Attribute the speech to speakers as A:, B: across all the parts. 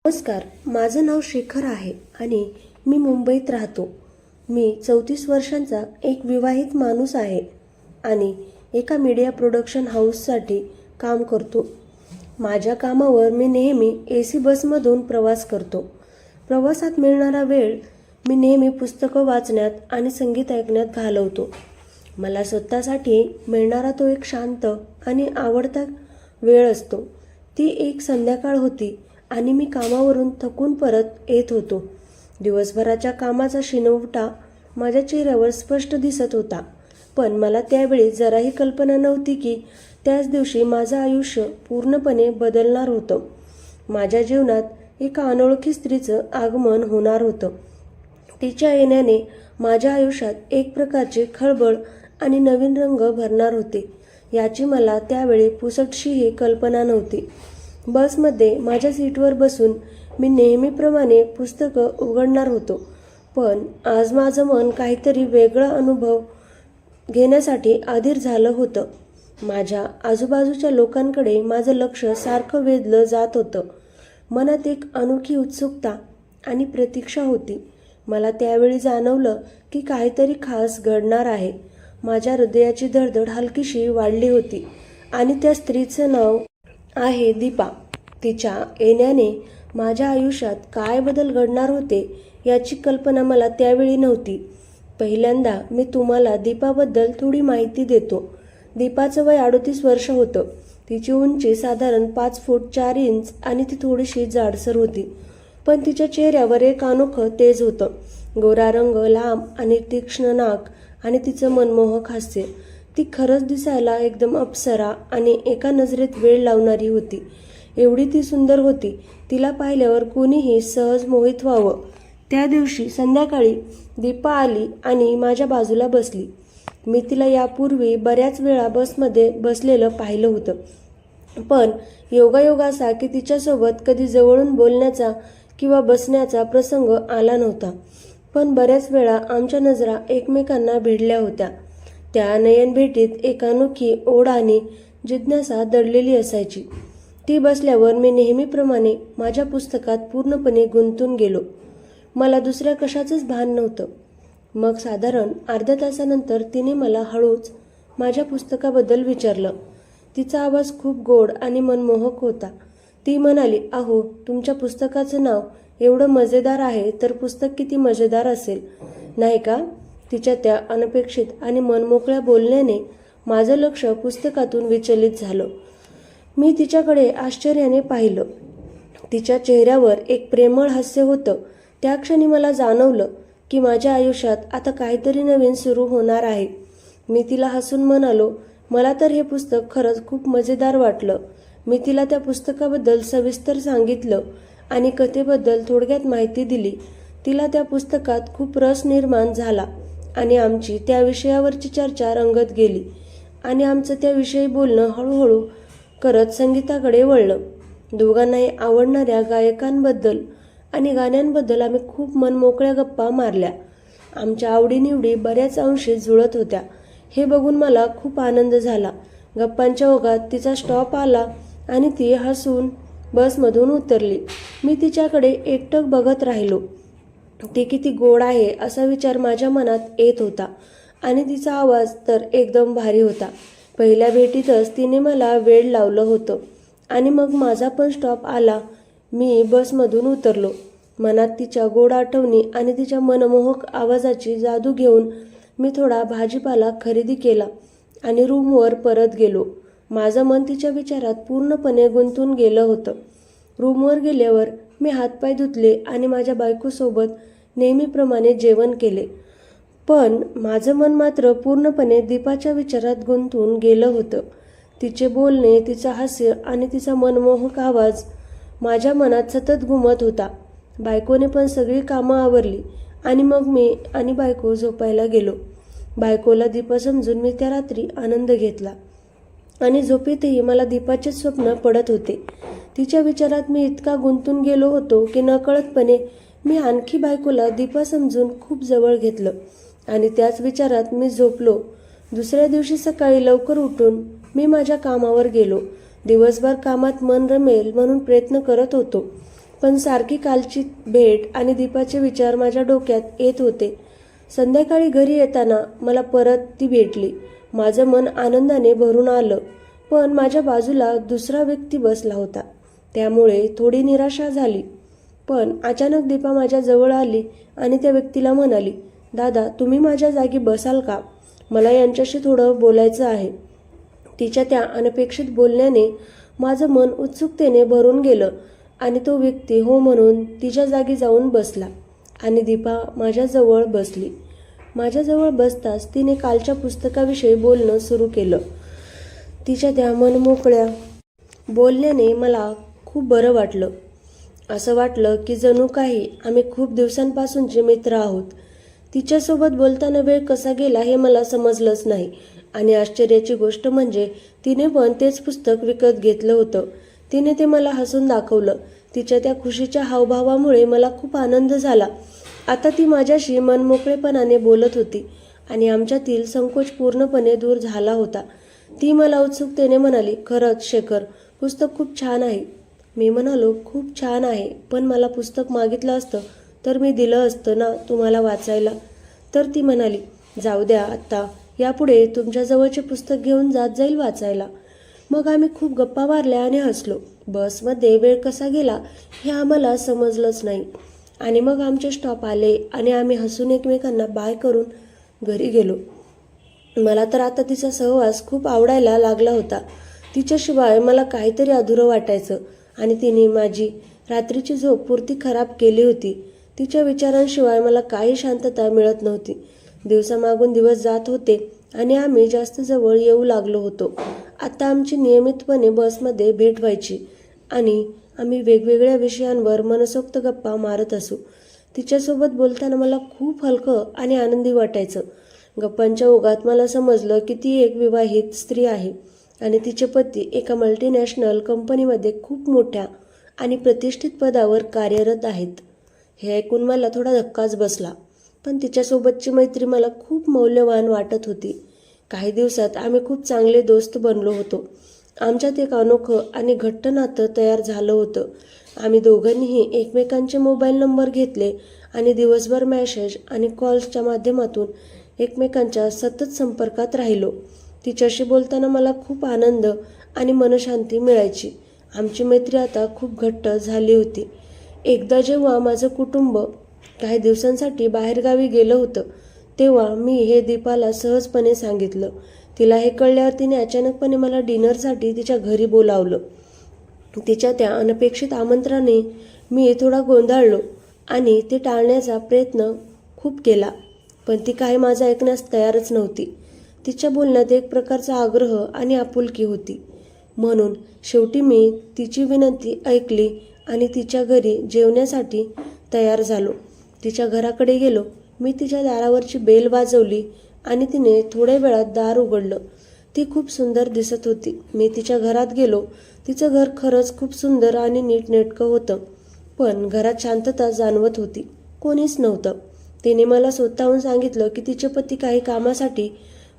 A: नमस्कार, माझं नाव शेखर आहे आणि मी मुंबईत राहतो. मी 34 वर्षांचा एक विवाहित माणूस आहे आणि एका मीडिया प्रोडक्शन हाऊससाठी काम करतो. माझ्या कामावर मी नेहमी AC बसमधून प्रवास करतो. प्रवासात मिळणारा वेळ मी नेहमी पुस्तकं वाचण्यात आणि संगीत ऐकण्यात घालवतो. मला स्वतःसाठी मिळणारा तो एक शांत आणि आवडता वेळ असतो. ती एक संध्याकाळ होती आणि मी कामावरून थकून परत येत होतो. दिवसभराच्या कामाचा शिणवटा माझ्या चेहऱ्यावर स्पष्ट दिसत होता, पण मला त्यावेळी जराही कल्पना नव्हती की त्याच दिवशी माझं आयुष्य पूर्णपणे बदलणार होतं. माझ्या जीवनात एका अनोळखी स्त्रीचं आगमन होणार होतं. तिच्या येण्याने माझ्या आयुष्यात एक प्रकारचे खळबळ आणि नवीन रंग भरणार होते, याची मला त्यावेळी पुसटशीही कल्पना नव्हती. बसमध्ये माझ्या सीटवर बसून मी नेहमीप्रमाणे पुस्तकं उघडणार होतो, पण आज माझं मन काहीतरी वेगळा अनुभव घेण्यासाठी अधीर झालं होतं. माझ्या आजूबाजूच्या लोकांकडे माझं लक्ष सारखं वेधलं जात होतं. मनात एक अनोखी उत्सुकता आणि प्रतीक्षा होती. मला त्यावेळी जाणवलं की काहीतरी खास घडणार आहे. माझ्या हृदयाची धडधड हलकीशी वाढली होती आणि त्या स्त्रीचं नाव आहे दीपा. तिच्या येण्याने माझ्या आयुष्यात काय बदल घडणार होते याची कल्पना मला त्यावेळी नव्हती. पहिल्यांदा मी तुम्हाला दीपाबद्दल थोडी माहिती देतो. दीपाचं वय 38 वर्ष होतं. तिची उंची साधारण 5 फूट 4 इंच आणि ती थोडीशी जाडसर होती, पण तिच्या चेहऱ्यावर एक अनोखं तेज होतं. गोरा रंग, लांब आणि तीक्ष्ण नाक आणि तिचं मनमोहक हास्य. ती खरंच दिसायला एकदम अप्सरा आणि एका नजरेत वेळ लावणारी होती. एवढी ती सुंदर होती, तिला पाहिल्यावर कोणीही सहज मोहित व्हावं. त्या दिवशी संध्याकाळी दीपा आली आणि माझ्या बाजूला बसली. मी तिला यापूर्वी बऱ्याच वेळा बसमध्ये बसलेलं पाहिलं होतं, पण योगायोग असा की तिच्यासोबत कधी जवळून बोलण्याचा किंवा बसण्याचा प्रसंग आला नव्हता. पण बऱ्याच वेळा आमच्या नजरा एकमेकांना भिडल्या होत्या. त्या नयनभेटीत एक अनोखी ओढ आणि जिज्ञासा दडलेली असायची. ती बसल्यावर मी नेहमीप्रमाणे माझ्या पुस्तकात पूर्णपणे गुंतून गेलो. मला दुसऱ्या कशाचंच भान नव्हतं. मग साधारण अर्ध्या तासानंतर तिने मला हळूच माझ्या पुस्तकाबद्दल विचारलं. तिचा आवाज खूप गोड आणि मनमोहक होता. ती म्हणाली, "अहो, तुमच्या पुस्तकाचं नाव एवढं मजेदार आहे, तर पुस्तक किती मजेदार असेल, नाही का?" तिच्या त्या अनपेक्षित आणि मनमोकळ्या बोलण्याने माझं लक्ष पुस्तकातून विचलित झालं. मी तिच्याकडे आश्चर्याने पाहिलं. तिच्या चेहऱ्यावर एक प्रेमळ हास्य होतं. त्या क्षणी मला जाणवलं की माझ्या आयुष्यात आता काहीतरी नवीन सुरू होणार आहे. मी तिला हसून म्हणालो, "मला तर हे पुस्तक खरंच खूप मजेदार वाटलं." मी तिला त्या पुस्तकाबद्दल सविस्तर सांगितलं आणि कथेबद्दल थोडक्यात माहिती दिली. तिला त्या पुस्तकात खूप रस निर्माण झाला आणि आमची त्या विषयावरची चर्चा रंगत गेली आणि आमचं त्याविषयी बोलणं हळूहळू करत संगीताकडे वळलं. दोघांनाही आवडणाऱ्या गायकांबद्दल आणि गाण्यांबद्दल आम्ही खूप मनमोकळ्या गप्पा मारल्या. आमच्या आवडीनिवडी बऱ्याच अंशी जुळत होत्या, हे बघून मला खूप आनंद झाला. गप्पांच्या ओघात तिचा स्टॉप आला आणि ती हसून बसमधून उतरली. मी तिच्याकडे एकटक बघत राहिलो. ती किती गोड आहे असा विचार माझ्या मनात येत होता आणि तिचा आवाज तर एकदम भारी होता. पहिल्या भेटीतच तिने मला वेड लावलं होतं आणि मग माझा पण स्टॉप आला. मी बसमधून उतरलो. मनात तिच्या गोड आठवणी आणि तिच्या मनमोहक आवाजाची जादू घेऊन मी थोडा भाजीपाला खरेदी केला आणि रूमवर परत गेलो. माझं मन तिच्या विचारात पूर्णपणे गुंतून गेलं होतं. रूमवर गेल्यावर मी हातपाय धुतले आणि माझ्या बायकोसोबत नेहमीप्रमाणे जेवण केले. पण माझं मन मात्र पूर्णपणे दीपाच्या विचारात गुंतून गेलं होतं. तिचे बोलणे, तिचं हास्य आणि तिचा मनमोहक आवाज माझ्या मनात सतत घुमत होता. बायकोने पण सगळी कामं आवरली आणि मग मी आणि बायको झोपायला गेलो. बायकोला दीपा समजून मी त्या रात्री आनंद घेतला आणि झोपेतही मला दीपाचे स्वप्न पडत होते. तिच्या विचारात मी इतका गुंतून गेलो होतो की नकळतपणे मी आणखी बायकोला दीपा समजून खूप जवळ घेतलं आणि त्याच विचारात मी झोपलो. दुसऱ्या दिवशी सकाळी लवकर उठून मी माझ्या कामावर गेलो. दिवसभर कामात मन रमेल म्हणून प्रयत्न करत होतो, पण सारखी कालची भेट आणि दीपाचे विचार माझ्या डोक्यात येत होते. संध्याकाळी घरी येताना मला परत ती भेटली. माझं मन आनंदाने भरून आलं, पण माझ्या बाजूला दुसरा व्यक्ती बसला होता. त्यामुळे थोडी निराशा झाली. पण अचानक दीपा माझ्या जवळ आली आणि त्या व्यक्तीला म्हणाली, दादा, तुम्ही माझ्या जागी बसाल का? मला यांच्याशी थोडं बोलायचं आहे. तिच्या त्या अनपेक्षित बोलण्याने माझं मन उत्सुकतेने भरून गेलं आणि तो व्यक्ती हो म्हणून तिच्या जागी जाऊन बसला आणि दीपा माझ्याजवळ बसली. माझ्याजवळ बसताच तिने कालच्या पुस्तकाविषयी बोलणं सुरू केलं. तिच्या त्या मनमोकळ्या बोलण्याने मला खूप बरं वाटलं. असं वाटलं की जणू काही आम्ही खूप दिवसांपासूनचे मित्र आहोत. तिच्यासोबत बोलताना वेळ कसा गेला हे मला समजलंच नाही. आणि आश्चर्याची गोष्ट म्हणजे तिने पण तेच पुस्तक विकत घेतलं होतं. तिने ते मला हसून दाखवलं. तिच्या त्या खुशीच्या हावभावामुळे मला खूप आनंद झाला. आता ती माझ्याशी मनमोकळेपणाने बोलत होती आणि आमच्यातील संकोच पूर्णपणे दूर झाला होता. ती मला उत्सुकतेने म्हणाली, खरंच शेखर, पुस्तक खूप छान आहे. मी म्हणालो, खूप छान आहे, पण मला पुस्तक मागितलं असतं तर मी दिलं असतं ना तुम्हाला वाचायला. तर ती म्हणाली, जाऊ द्या, आत्ता यापुढे तुमच्याजवळचे पुस्तक घेऊन जात जाईल वाचायला. मग आम्ही खूप गप्पा मारल्या आणि हसलो. बसमध्ये वेळ कसा गेला हे आम्हाला समजलंच नाही. आणि मग आमचे स्टॉप आले आणि आम्ही हसून एकमेकांना बाय करून घरी गेलो. मला तर आता तिचा सहवास खूप आवडायला लागला होता. तिच्याशिवाय मला काहीतरी अधुरं वाटायचं आणि तिने माझी रात्रीची झोप पुरती खराब केली होती. तिच्या विचारांशिवाय मला काही शांतता मिळत नव्हती. दिवसामागून दिवस जात होते आणि आम्ही जास्त जवळ येऊ लागलो होतो. आता आमची नियमितपणे बसमध्ये भेट व्हायची आणि आम्ही वेगवेगळ्या विषयांवर मनसोक्त गप्पा मारत असू. तिच्यासोबत बोलताना मला खूप हलकं आणि आनंदी वाटायचं. गप्पांच्या ओघात मला समजलं की ती एक विवाहित स्त्री आहे आणि तिचे पती एका मल्टीनॅशनल कंपनीमध्ये खूप मोठ्या आणि प्रतिष्ठित पदावर कार्यरत आहेत. हे ऐकून मला थोडा धक्काच बसला, पण तिच्यासोबतची मैत्री मला खूप मौल्यवान वाटत होती. काही दिवसात आम्ही खूप चांगले दोस्त बनलो होतो. आमच्यात एक अनोखं आणि घट्ट नातं तयार झालं होतं. आम्ही दोघांनीही एकमेकांचे मोबाईल नंबर घेतले आणि दिवसभर मॅसेज आणि कॉल्सच्या माध्यमातून एकमेकांच्या सतत संपर्कात राहिलो. तिच्याशी बोलताना मला खूप आनंद आणि मनशांती मिळायची. आमची मैत्री आता खूप घट्ट झाली होती. एकदा जेव्हा माझं कुटुंब काही दिवसांसाठी बाहेरगावी गेलं होतं तेव्हा मी हे दीपाला सहजपणे सांगितलं. तिला हे कळल्यावर तिने अचानकपणे मला डिनरसाठी तिच्या घरी बोलावलं. तिच्या त्या अनपेक्षित आमंत्रणाने मी थोडा गोंधळलो आणि ते टाळण्याचा प्रयत्न खूप केला, पण ती काही माझं ऐकण्यास तयारच नव्हती. तिच्या बोलण्यात एक प्रकारचा आग्रह आणि आपुलकी होती. म्हणून शेवटी मी तिची विनंती ऐकली आणि तिच्या घरी जेवण्यासाठी तयार झालो. तिच्या घराकडे गेलो. मी तिच्या दारावरची बेल वाजवली आणि तिने थोड्या वेळात दार उघडलं. ती खूप सुंदर दिसत होती. मी तिच्या घरात गेलो. तिचं घर खरंच खूप सुंदर आणि नीटनेटकं होतं, पण घरात शांतता जाणवत होती. कोणीच नव्हतं. तिने मला स्वतःहून सांगितलं की तिचे पती काही कामासाठी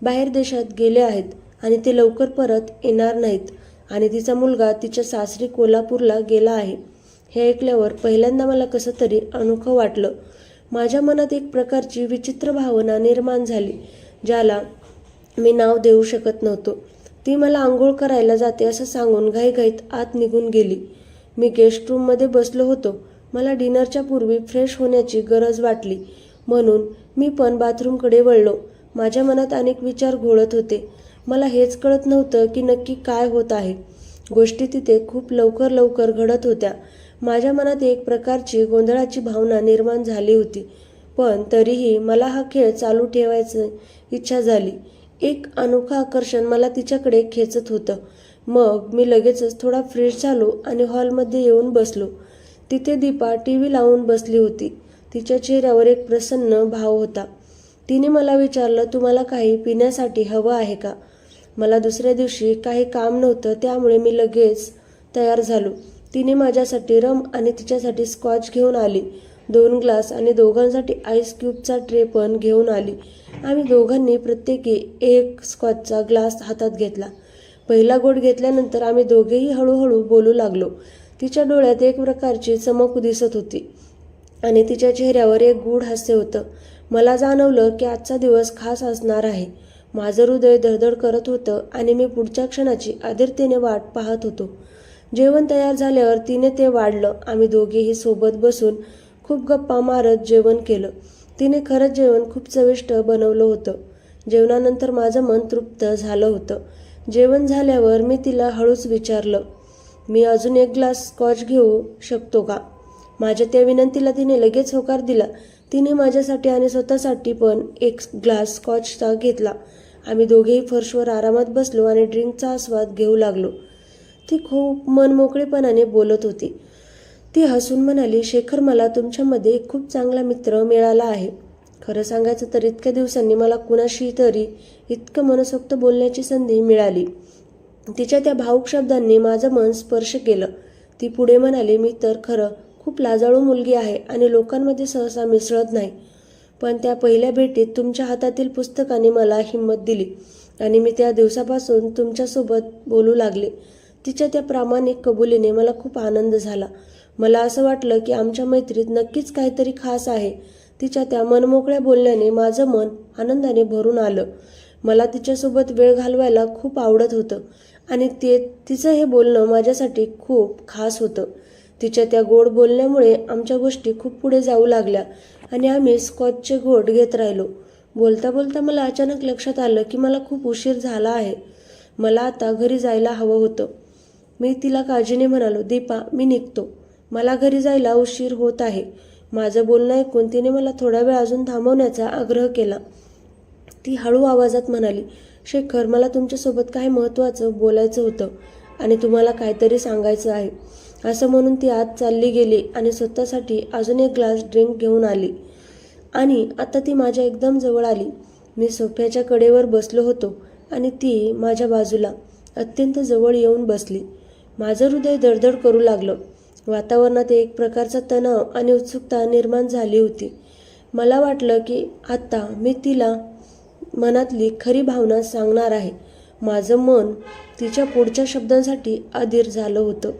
A: बाहेर देशात गेले आहेत आणि ते लवकर परत येणार नाहीत आणि तिचा मुलगा तिच्या सासरी कोल्हापूरला गेला आहे. हे ऐकल्यावर पहिल्यांदा मला कसं तरी अनोखं वाटलं. माझ्या मनात एक प्रकारची विचित्र भावना निर्माण झाली, ज्याला मी नाव देऊ शकत नव्हतो. ती मला आंघोळ करायला जाते असं सांगून घाईघाईत आत निघून गेली. मी गेस्ट रूममध्ये बसलो होतो. मला डिनरच्या पूर्वी फ्रेश होण्याची गरज वाटली म्हणून मी पण बाथरूमकडे वळलो. माझ्या मनात अनेक विचार घोळत होते. मला हेच कळत नव्हतं की नक्की काय होत आहे. गोष्टी तिथे खूप लवकर घडत होत्या. माझ्या मनात एक प्रकारची गोंधळाची भावना निर्माण झाली होती, पण तरीही मला हा खेळ चालू ठेवायची इच्छा झाली. एक अनोखं आकर्षण मला तिच्याकडे खेचत होतं. मग मी लगेचच थोडा फ्रेश झालो आणि हॉलमध्ये येऊन बसलो. तिथे दीपा टीव्ही लावून बसली होती. तिच्या चेहऱ्यावर एक प्रसन्न भाव होता. तिने मला विचारलं, तुम्हाला काही पिण्यासाठी हवं आहे का? मला दुसऱ्या दिवशी काही काम नव्हतं, त्यामुळे मी लगेच तयार झालो. तिने माझ्यासाठी रम आणि तिच्यासाठी स्कॉच घेऊन आली. 2 ग्लास आणि दोघांसाठी आईस क्यूबचा ट्रे पण घेऊन आली. आम्ही दोघांनी प्रत्येकी एक स्कॉचचा ग्लास हातात घेतला. पहिला घोट घेतल्यानंतर आम्ही दोघेही हळूहळू बोलू लागलो. तिच्या डोळ्यात एक प्रकारची चमक दिसत होती आणि तिच्या चेहऱ्यावर एक गूढ हास्य होतं. मला जाणवलं की आजचा दिवस खास असणार आहे. माझं हृदय धडधड करत होतं आणि मी पुढच्या क्षणाची आदिरतेने वाट पाहत होतो. जेवण तयार झाल्यावर तिने ते वाढलं. आम्ही दोघेही सोबत बसून खूप गप्पा मारत जेवण केलं. तिने खरंच जेवण खूप चविष्ट बनवलं होतं. जेवणानंतर माझं मन तृप्त झालं होतं. जेवण झाल्यावर मी तिला हळूच विचारलं, मी अजून एक ग्लास स्कॉच घेऊ शकतो का? माझ्या त्या विनंतीला तिने लगेच होकार दिला. तिने माझ्यासाठी आणि स्वतःसाठी पण एक ग्लास स्कॉचचा घेतला. आम्ही दोघेही फर्शवर आरामात बसलो आणि ड्रिंकचा आस्वाद घेऊ लागलो. ती खूप मनमोकळेपणाने बोलत होती. ती हसून म्हणाली, शेखर, मला तुमच्यामध्ये एक खूप चांगला मित्र मिळाला आहे. खरं सांगायचं तर इतक्या दिवसांनी मला कुणाशी तरी इतकं मनसोक्त बोलण्याची संधी मिळाली. तिच्या त्या भावुक शब्दांनी माझं मन स्पर्श केलं. ती पुढे म्हणाली, मी तर खरं खूप लाजाळू मुलगी आहे आणि लोकांमध्ये सहसा मिसळत नाही. पण त्या पहिल्या भेटीत तुमच्या हातातील पुस्तकाने मला हिंमत दिली आणि मी त्या दिवसापासून तुमच्यासोबत बोलू लागले. तिच्या त्या प्रामाणिक कबुलीने मला खूप आनंद झाला. मला असं वाटलं की आमच्या मैत्रीत नक्कीच काहीतरी खास आहे. तिच्या त्या मनमोकळ्या बोलण्याने माझं मन आनंदाने भरून आलं. मला तिच्यासोबत वेळ घालवायला खूप आवडत होतं आणि तिचं हे बोलणं माझ्यासाठी खूप खास होतं. तिच्या त्या गोड बोलण्यामुळे आमच्या गोष्टी खूप पुढे जाऊ लागल्या आणि आम्ही स्कॉचचे घोट घेत राहिलो. बोलता बोलता मला अचानक लक्षात आलं की मला खूप उशीर झाला आहे. मला आता घरी जायला हवं होतं. मी तिला काळजीने म्हणालो, दीपा, मी निघतो. मला घरी जायला उशीर होत आहे. माझं बोलणं ऐकून तिने मला थोडा वेळ अजून थांबवण्याचा आग्रह केला. ती हळू आवाजात म्हणाली, शेखर, मला तुमच्यासोबत काही महत्त्वाचं बोलायचं होतं आणि तुम्हाला काहीतरी सांगायचं आहे. असं म्हणून ती आत चालली गेली आणि स्वतःसाठी अजून एक ग्लास ड्रिंक घेऊन आली आणि आता ती माझ्या एकदम जवळ आली. मी सोफ्याच्या कडेवर बसलो होतो आणि ती माझ्या बाजूला अत्यंत जवळ येऊन बसली. माझं हृदय धडधड करू लागलं. वातावरणात एक प्रकारचा तणाव आणि उत्सुकता निर्माण झाली होती. मला वाटलं की आता मी तिला मनातली खरी भावना सांगणार आहे. माझं मन तिच्या पुढच्या शब्दांसाठी अधीर झालं होतं.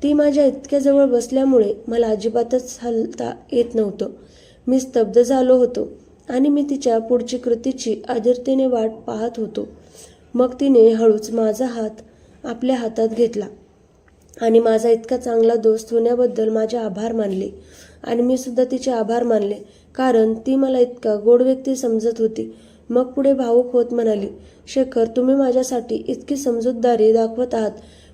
A: ती माझ्या इतक्या जवळ बसल्यामुळे मला अजिबातच हलता येत नव्हतं. मी स्तब्ध झालो होतो आणि मी तिच्या पुढची कृतीची अधीरतेने वाट पाहत होतो. मग तिने हळूच माझा हात आपल्या हातात घेतला आणि माझा इतका चांगला दोस्त होण्याबद्दल माझे आभार मानले आणि मी सुद्धा तिचे आभार मानले, कारण ती मला इतका गोड व्यक्ती समजत होती. मग पुढे भावूक होत म्हणाली, शेखर, तुम्ही माझ्यासाठी इतकी समजूतदारी दाखवत आहात,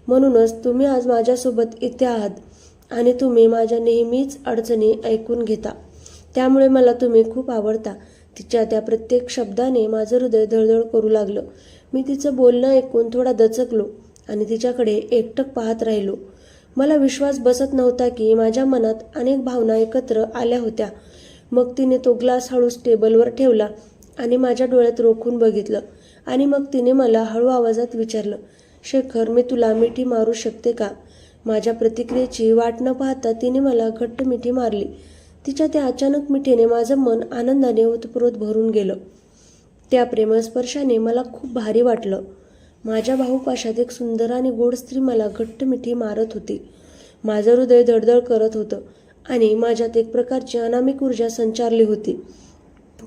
A: म्हणूनच तुम्ही आज माझ्यासोबत इथे आहात आणि तुम्ही माझ्या नेहमीच अडचणी ऐकून घेता. त्यामुळे मला तुम्ही खूप आवडता. तिच्या त्या प्रत्येक शब्दाने माझं हृदय धडधड करू लागलं. मी तिचं बोलणं ऐकून थोडा दचकलो आणि तिच्याकडे एकटक पाहत राहिलो. मला विश्वास बसत नव्हता की माझ्या मनात अनेक भावना एकत्र आल्या होत्या. मग तिने तो ग्लास हळूच टेबलवर ठेवला आणि माझ्या डोळ्यात रोखून बघितलं आणि मग तिने मला हळू आवाजात विचारलं, शेखर, मी तुला मिठी मारू शकते का? माझ्या प्रतिक्रियेची वाट न पाहता तिने मला घट्ट मिठी मारली. तिच्या त्या अचानक मिठीने माझं मन आनंदाने ओतप्रोत भरून गेलं. त्या प्रेमळ स्पर्शाने मला खूप भारी वाटलं. माझ्या भाऊपाशात एक सुंदर आणि गोड स्त्री मला घट्ट मिठी मारत होती. माझं हृदय धडधड करत होतं आणि माझ्यात एक प्रकारची अनामिक ऊर्जा संचारली होती.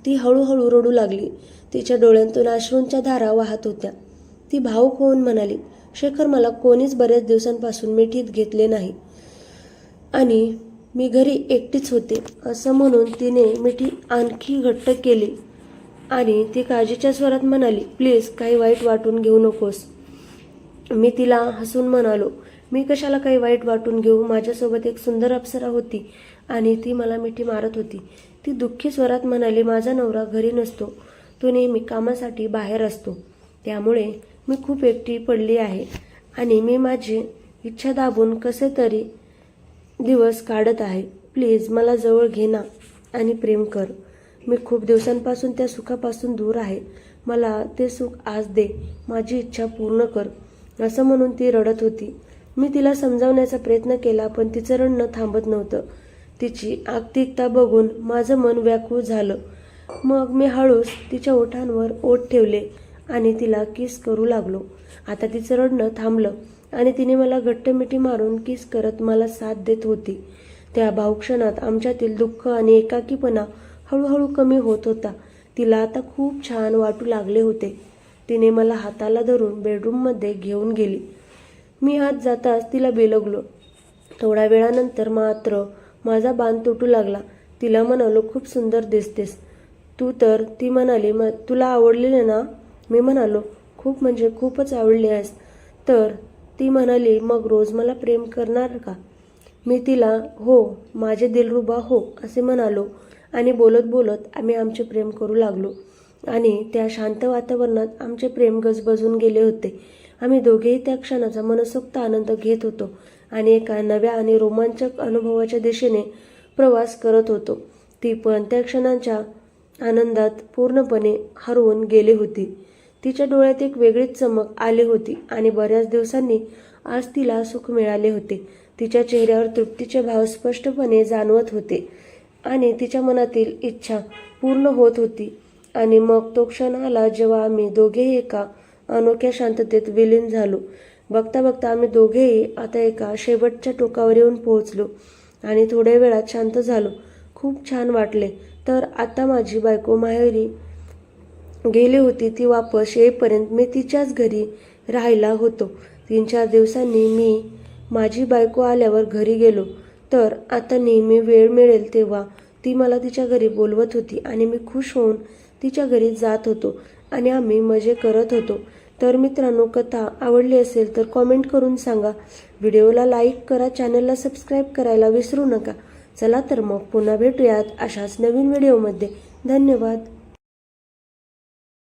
A: ती हळूहळू रडू लागली. तिच्या डोळ्यांतून अश्रूंच्या धारा वाहत होत्या. ती भावूक होऊन म्हणाली, शेखर, मला कोणीच बऱ्याच दिवसांपासून मिठीत घेतले नाही आणि मी घरी एकटीच होते. असं म्हणून तिने मिठी आणखी घट्ट केली आणि ती काळजीच्या स्वरात म्हणाली, प्लीज, काही वाईट वाटून घेऊ नकोस. मी तिला हसून म्हणालो, मी कशाला काही वाईट वाटून घेऊ? माझ्यासोबत एक सुंदर अप्सरा होती आणि ती मला मिठी मारत होती. ती दुःखी स्वरात म्हणाली, माझा नवरा घरी नसतो. तो नेहमी कामासाठी बाहेर असतो. त्यामुळे मी खूप एकटी पडली आहे आणि मी माझी इच्छा दाबून कसे तरी दिवस काढत आहे. प्लीज, मला जवळ घे ना आणि प्रेम कर. मी खूप दिवसांपासून त्या सुखापासून दूर आहे. मला ते सुख आज दे. माझी इच्छा पूर्ण कर. असं म्हणून ती रडत होती. मी तिला समजावण्याचा प्रयत्न केला, पण तिचं रडणं थांबत नव्हतं. तिची आक्तिकता बघून माझं मन व्याकुळ झालं. मग मी हळूच तिच्या ओठांवर ओठ ठेवले आणि तिला किस करू लागलो. आता तिचं रडणं थांबलं आणि तिने मला घट्ट मिठी मारून किस करत मला साथ देत होती. त्या भावक्षणात आमच्यातील दुःख आणि एकाकीपणा हळूहळू कमी होत होता. तिला आता खूप छान वाटू लागले होते. तिने मला हाताला धरून बेडरूममध्ये घेऊन गेली. मी आत जाताच तिला बिलगलो. थोड्या वेळानंतर मात्र माझा बांध तुटू लागला. तिला म्हणालो, खूप सुंदर दिसतेस तू तर. ती म्हणाली, तुला आवडलेले ना? मी म्हणालो, खूप म्हणजे खूपच आवडले आहेस तर. ती म्हणाली, मग रोज मला प्रेम करणार का? मी तिला हो माझे दिलरुबा हो असे म्हणालो आणि बोलत बोलत आम्ही आमचे प्रेम करू लागलो. आणि त्या शांत वातावरणात आमचे प्रेम गजबजून गेले होते. आम्ही दोघेही त्या क्षणाचा मनसोक्त आनंद घेत होतो आणि एका नव्या आणि रोमांचक अनुभवाच्या दिशेने प्रवास करत होतो. ती पण त्या क्षणाच्या आनंदात पूर्णपणे हरवून गेली होती. तिच्या डोळ्यात एक वेगळीच चमक आली होती आणि बऱ्याच दिवसांनी आज तिला सुख मिळाले होते. तिच्या चेहऱ्यावर तृप्तीचे भाव स्पष्टपणे जाणवत होते आणि तिच्या मनातील इच्छा पूर्ण होत होती. आणि मग तो क्षण आला जेव्हा आम्ही दोघेही एका अनोख्या शांततेत विलीन झालो. बघता बघता आम्ही दोघेही आता एका शेवटच्या टोकावर येऊन पोहोचलो आणि थोड्या वेळात शांत झालो. खूप छान वाटले. तर आता माझी बायको माहेरी गेली होती. ती वापस येईपर्यंत मी तिच्याच घरी राहायला होतो. 3-4 दिवसांनी मी माझी बायको आल्यावर घरी गेलो. तर आता नेहमी वेळ मिळेल तेव्हा ती मला तिच्या घरी बोलवत होती आणि मी खुश होऊन तिच्या घरी जात होतो आणि आम्ही मजे करत होतो. तर मित्रांनो, कथा आवडली असेल तर कॉमेंट करून सांगा. व्हिडिओला लाईक करा, चॅनलला सबस्क्राईब करायला विसरू नका. चला तर मग पुन्हा भेटूयात अशाच नवीन व्हिडिओमध्ये. धन्यवाद.